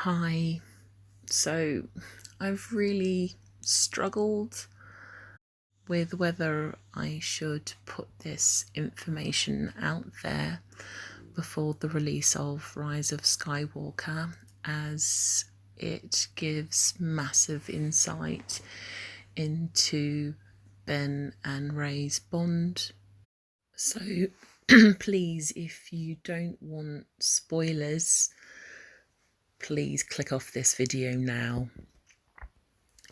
Hi. So I've really struggled with whether I should put this information out there before the release of Rise of Skywalker, as it gives massive insight into Ben and Rey's bond. So please, if you don't want spoilers, please click off this video now.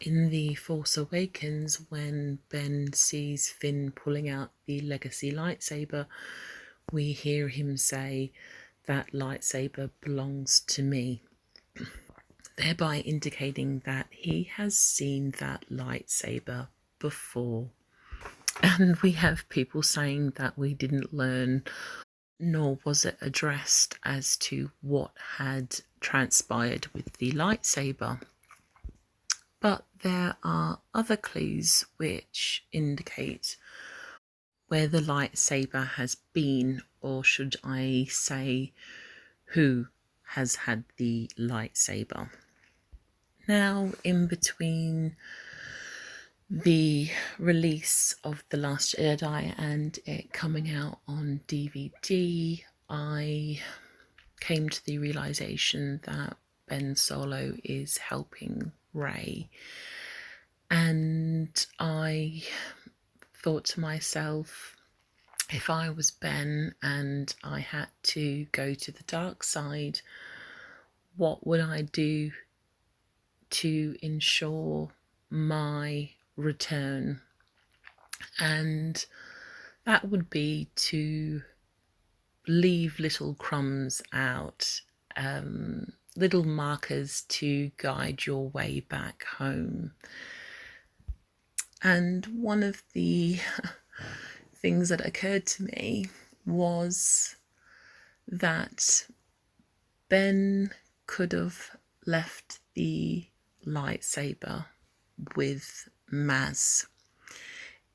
In The Force Awakens, when Ben sees Finn pulling out the legacy lightsaber, we hear him say, "That lightsaber belongs to me," thereby indicating that he has seen that lightsaber before. And we have people saying that we didn't learn, nor was it addressed, as to what had transpired with the lightsaber. But there are other clues which indicate where the lightsaber has been, or should I say, who has had the lightsaber. Now, in between the release of The Last Jedi and it coming out on DVD, I came to the realization that Ben Solo is helping Rey, and I thought to myself, if I was Ben and I had to go to the dark side, what would I do to ensure my return? And that would be to leave little crumbs out, little markers to guide your way back home. And one of the things that occurred to me was that Ben could have left the lightsaber with Maz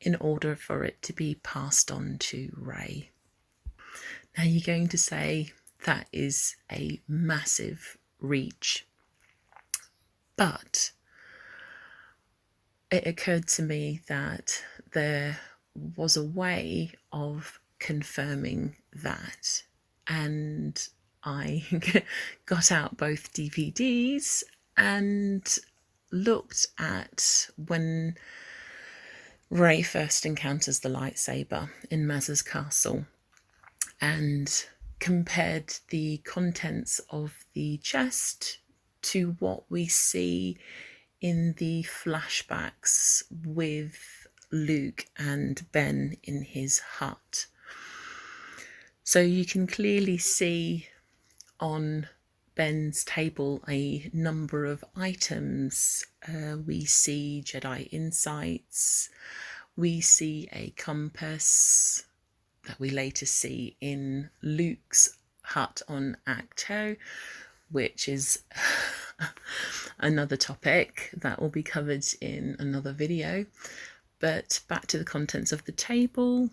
in order for it to be passed on to Rey. Now you're going to say that is a massive reach, but it occurred to me that there was a way of confirming that, and I got out both DVDs and looked at when Rey first encounters the lightsaber in Maz's castle and compared the contents of the chest to what we see in the flashbacks with Luke and Ben in his hut. So you can clearly see on Ben's table a number of items. We see Jedi insights, we see a compass that we later see in Luke's hut on Acto, which is another topic that will be covered in another video. But back to the contents of the table,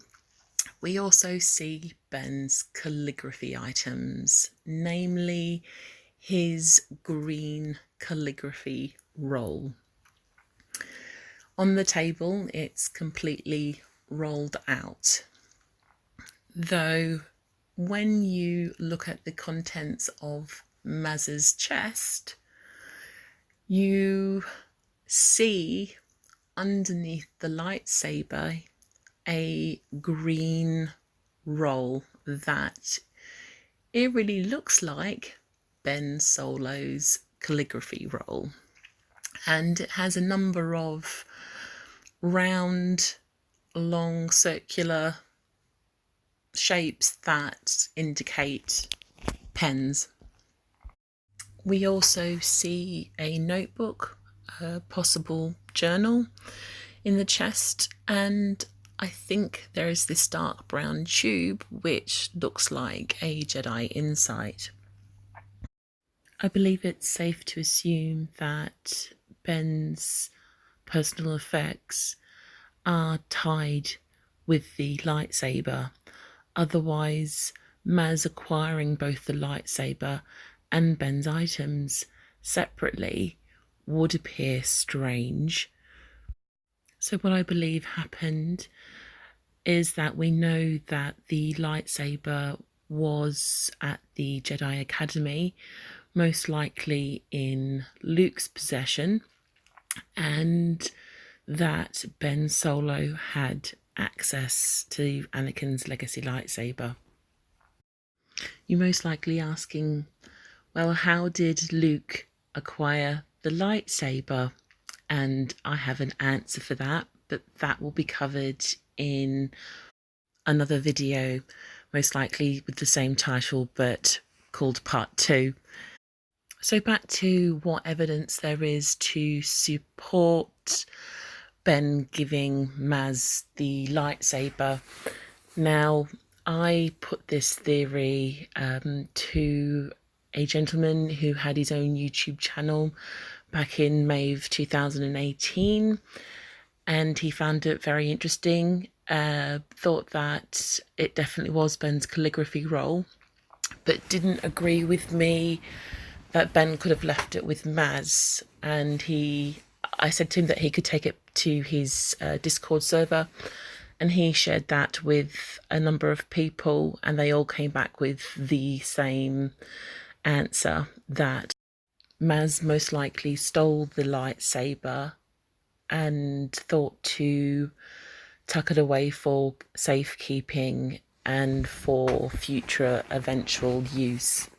we also see Ben's calligraphy items, namely his green calligraphy roll. On the table, it's completely rolled out, though when you look at the contents of Maz's chest, you see underneath the lightsaber a green roll that it really looks like Ben Solo's calligraphy roll, and it has a number of round, long, circular shapes that indicate pens. We also see a notebook, a possible journal in the chest, and I think there is this dark brown tube which looks like a Jedi insight. I believe it's safe to assume that Ben's personal effects are tied with the lightsaber. Otherwise, Maz acquiring both the lightsaber and Ben's items separately would appear strange. So what I believe happened is that we know that the lightsaber was at the Jedi Academy, most likely in Luke's possession, and that Ben Solo had access to Anakin's legacy lightsaber. You're most likely asking, well, how did Luke acquire the lightsaber? And I have an answer for that, but that will be covered in another video, most likely with the same title, but called Part 2. So back to what evidence there is to support Ben giving Maz the lightsaber. Now, I put this theory to a gentleman who had his own YouTube channel back in May of 2018, and he found it very interesting. Thought that it definitely was Ben's calligraphy role, but didn't agree with me that Ben could have left it with Maz. And I said to him that he could take it to his Discord server, and he shared that with a number of people, and they all came back with the same answer, that Maz most likely stole the lightsaber and thought to tuck it away for safekeeping and for future eventual use.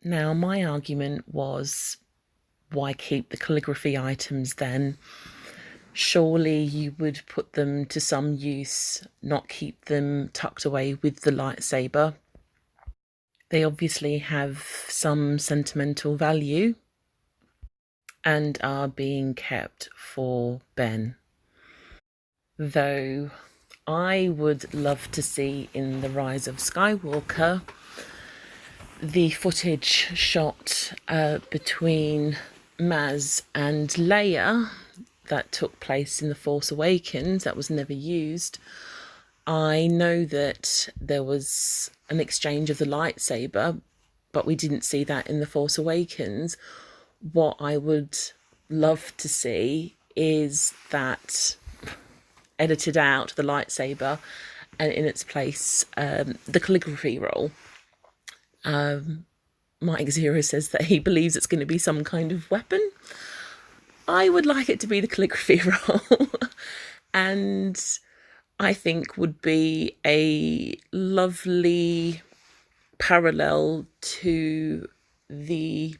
Now, my argument was, why keep the calligraphy items then? Surely you would put them to some use, not keep them tucked away with the lightsaber. They obviously have some sentimental value and are being kept for Ben. Though I would love to see in The Rise of Skywalker the footage shot between Maz and Leia that took place in The Force Awakens, that was never used. I know that there was an exchange of the lightsaber, but we didn't see that in The Force Awakens. What I would love to see is that edited out, the lightsaber, and in its place the calligraphy roll. Mike Zero says that he believes it's going to be some kind of weapon. I would like it to be the calligraphy roll, and I think would be a lovely parallel to the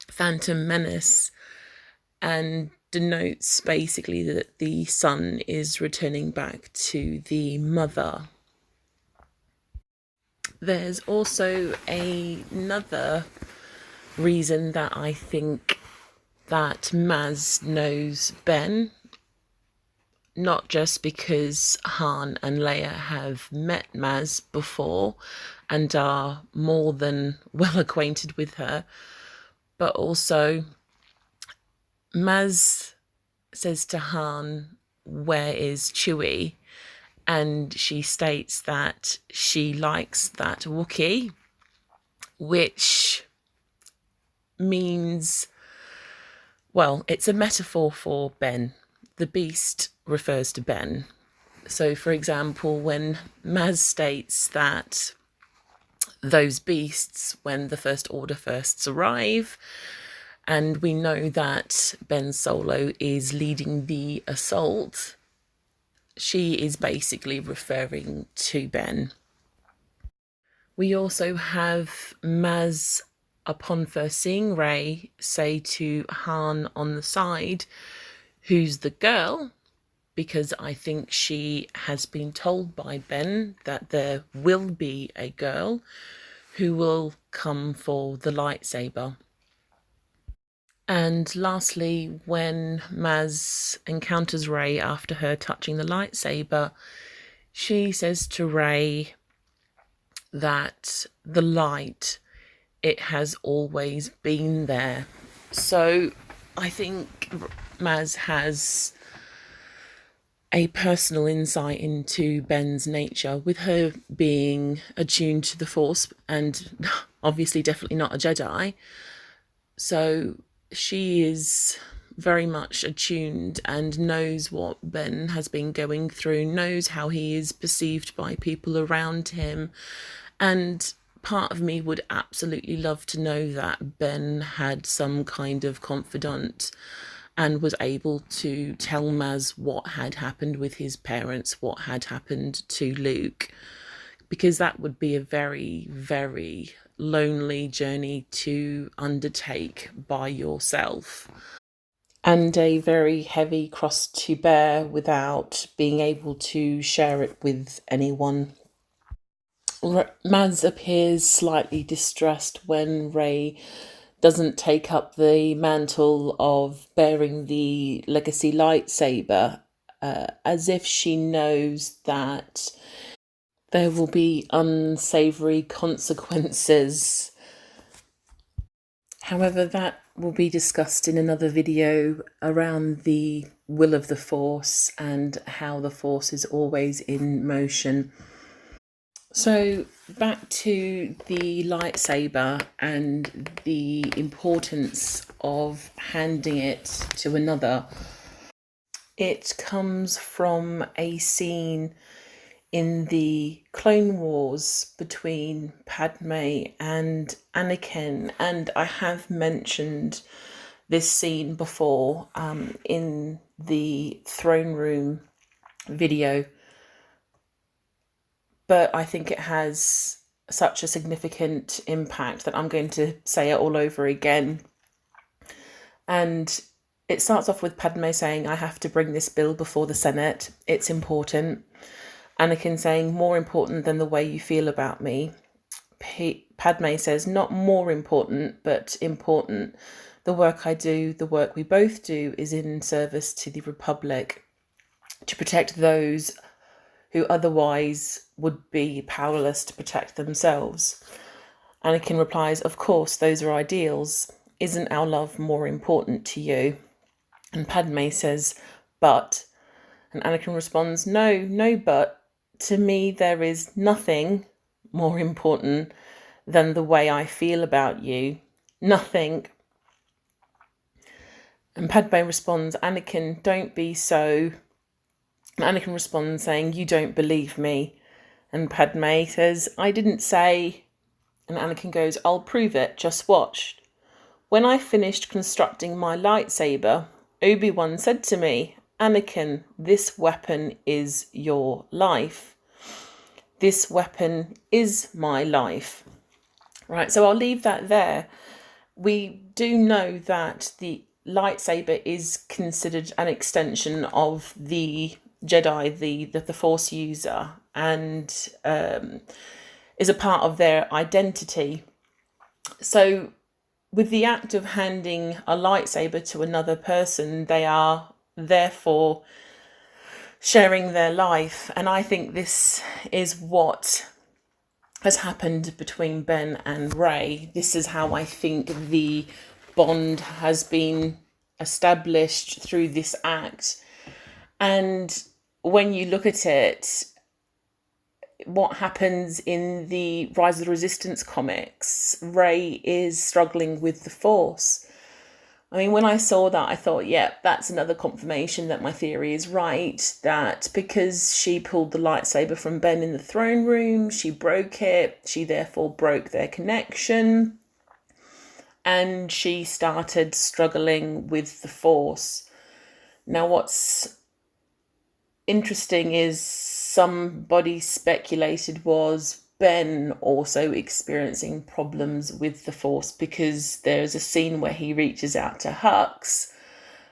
Phantom Menace, and denotes basically that the son is returning back to the mother. There's also another reason that I think that Maz knows Ben, not just because Han and Leia have met Maz before and are more than well acquainted with her, but also Maz says to Han, "Where is Chewie?" And she states that she likes that Wookiee, which means, well, it's a metaphor for Ben. The beast refers to Ben. So, for example, when Maz states that those beasts, when the First Order first arrive, and we know that Ben Solo is leading the assault, she is basically referring to Ben. We also have Maz, upon first seeing Rey, say to Han on the side, "Who's the girl?" Because I think she has been told by Ben that there will be a girl who will come for the lightsaber. And lastly, when Maz encounters Rey after her touching the lightsaber, she says to Rey that the light, it has always been there. So I think Maz has a personal insight into Ben's nature, with her being attuned to the Force and obviously definitely not a Jedi. So she is very much attuned and knows what Ben has been going through, knows how he is perceived by people around him. And part of me would absolutely love to know that Ben had some kind of confidant and was able to tell Maz what had happened with his parents, what had happened to Luke, because that would be a very, very lonely journey to undertake by yourself, and a very heavy cross to bear without being able to share it with anyone. Maz appears slightly distressed when Ray doesn't take up the mantle of bearing the legacy lightsaber, as if she knows that there will be unsavory consequences. However, that will be discussed in another video around the will of the Force and how the Force is always in motion. So back to the lightsaber and the importance of handing it to another. It comes from a scene in the Clone Wars between Padme and Anakin, and I have mentioned this scene before in the throne room video, but I think it has such a significant impact that I'm going to say it all over again. And it starts off with Padme saying, "I have to bring this bill before the Senate. It's important." Anakin saying, "More important than the way you feel about me." Padme says, "Not more important, but important. The work I do, the work we both do, is in service to the Republic, to protect those who otherwise would be powerless to protect themselves." Anakin replies, "Of course, those are ideals. Isn't our love more important to you?" And Padme says, "But," and Anakin responds, No, but. To me, there is nothing more important than the way I feel about you. Nothing." And Padme responds, "Anakin, don't be so." And Anakin responds saying, "You don't believe me." And Padme says, "I didn't say." And Anakin goes, "I'll prove it, just watch. When I finished constructing my lightsaber, Obi-Wan said to me, 'Anakin, this weapon is your life.' This weapon is my life." Right, so I'll leave that there. We do know that the lightsaber is considered an extension of the Jedi, the Force user, and is a part of their identity. So with the act of handing a lightsaber to another person, they are therefore sharing their life. And I think this is what has happened between Ben and Ray. This is how I think the bond has been established through this act. And when you look at it, what happens in the Rise of the Resistance comics, Ray is struggling with the Force. I mean, when I saw that, I thought, yeah, that's another confirmation that my theory is right, that because she pulled the lightsaber from Ben in the throne room, she broke it, she therefore broke their connection, and she started struggling with the Force. Now, what's interesting is somebody speculated was Ben also experiencing problems with the Force, because there's a scene where he reaches out to Hux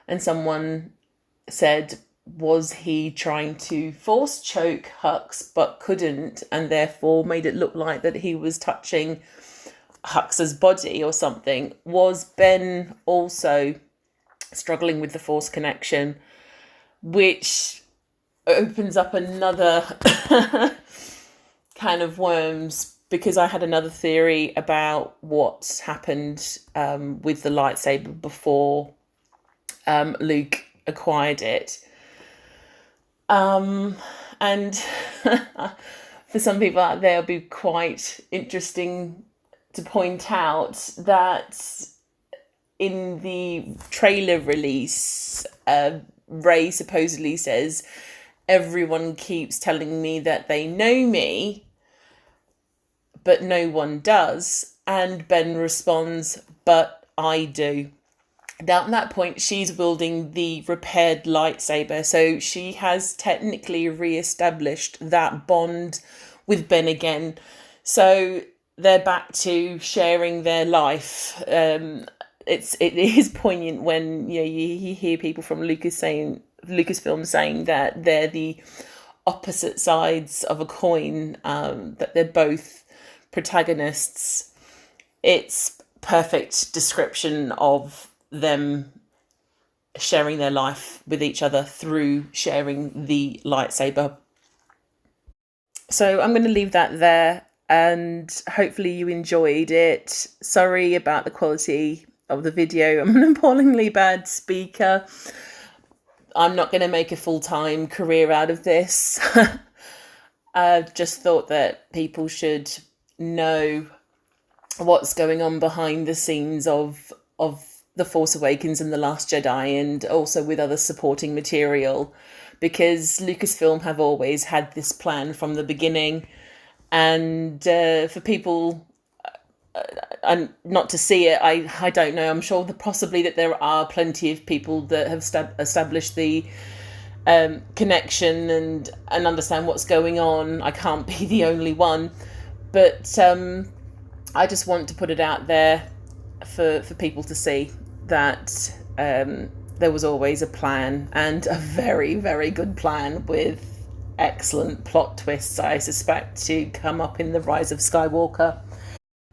and someone said, was he trying to force choke Hux but couldn't, and therefore made it look like that he was touching Hux's body or something? Was Ben also struggling with the Force connection? Which opens up another kind of worms, because I had another theory about what happened with the lightsaber before Luke acquired it. And for some people out there, it'll be quite interesting to point out that in the trailer release, Rey supposedly says, everyone keeps telling me that they know me, but no one does. And Ben responds, but I do. Now, at that point, she's wielding the repaired lightsaber, so she has technically re-established that bond with Ben again. So they're back to sharing their life. It is poignant when you hear people from Lucasfilm saying that they're the opposite sides of a coin, that they're both protagonists. It's perfect description of them sharing their life with each other through sharing the lightsaber. So I'm going to leave that there, and hopefully you enjoyed it. Sorry about the quality of the video. I'm an appallingly bad speaker. I'm not going to make a full-time career out of this. I just thought that people should know what's going on behind the scenes of The Force Awakens and The Last Jedi, and also with other supporting material, because Lucasfilm have always had this plan from the beginning, and for people and not to see it, I don't know. I'm sure that possibly that there are plenty of people that have established the connection and understand what's going on. I can't be the only one, but I just want to put it out there for people to see that there was always a plan, and a very, very good plan with excellent plot twists, I suspect, to come up in The Rise of Skywalker.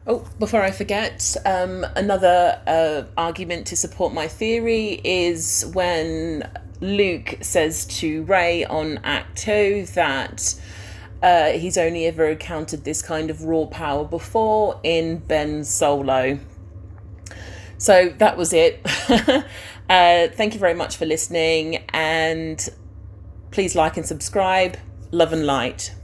Oh, before I forget, another argument to support my theory is when Luke says to Rey on Act 2 that he's only ever encountered this kind of raw power before in Ben Solo. So that was it. Thank you very much for listening, and please like and subscribe. Love and light.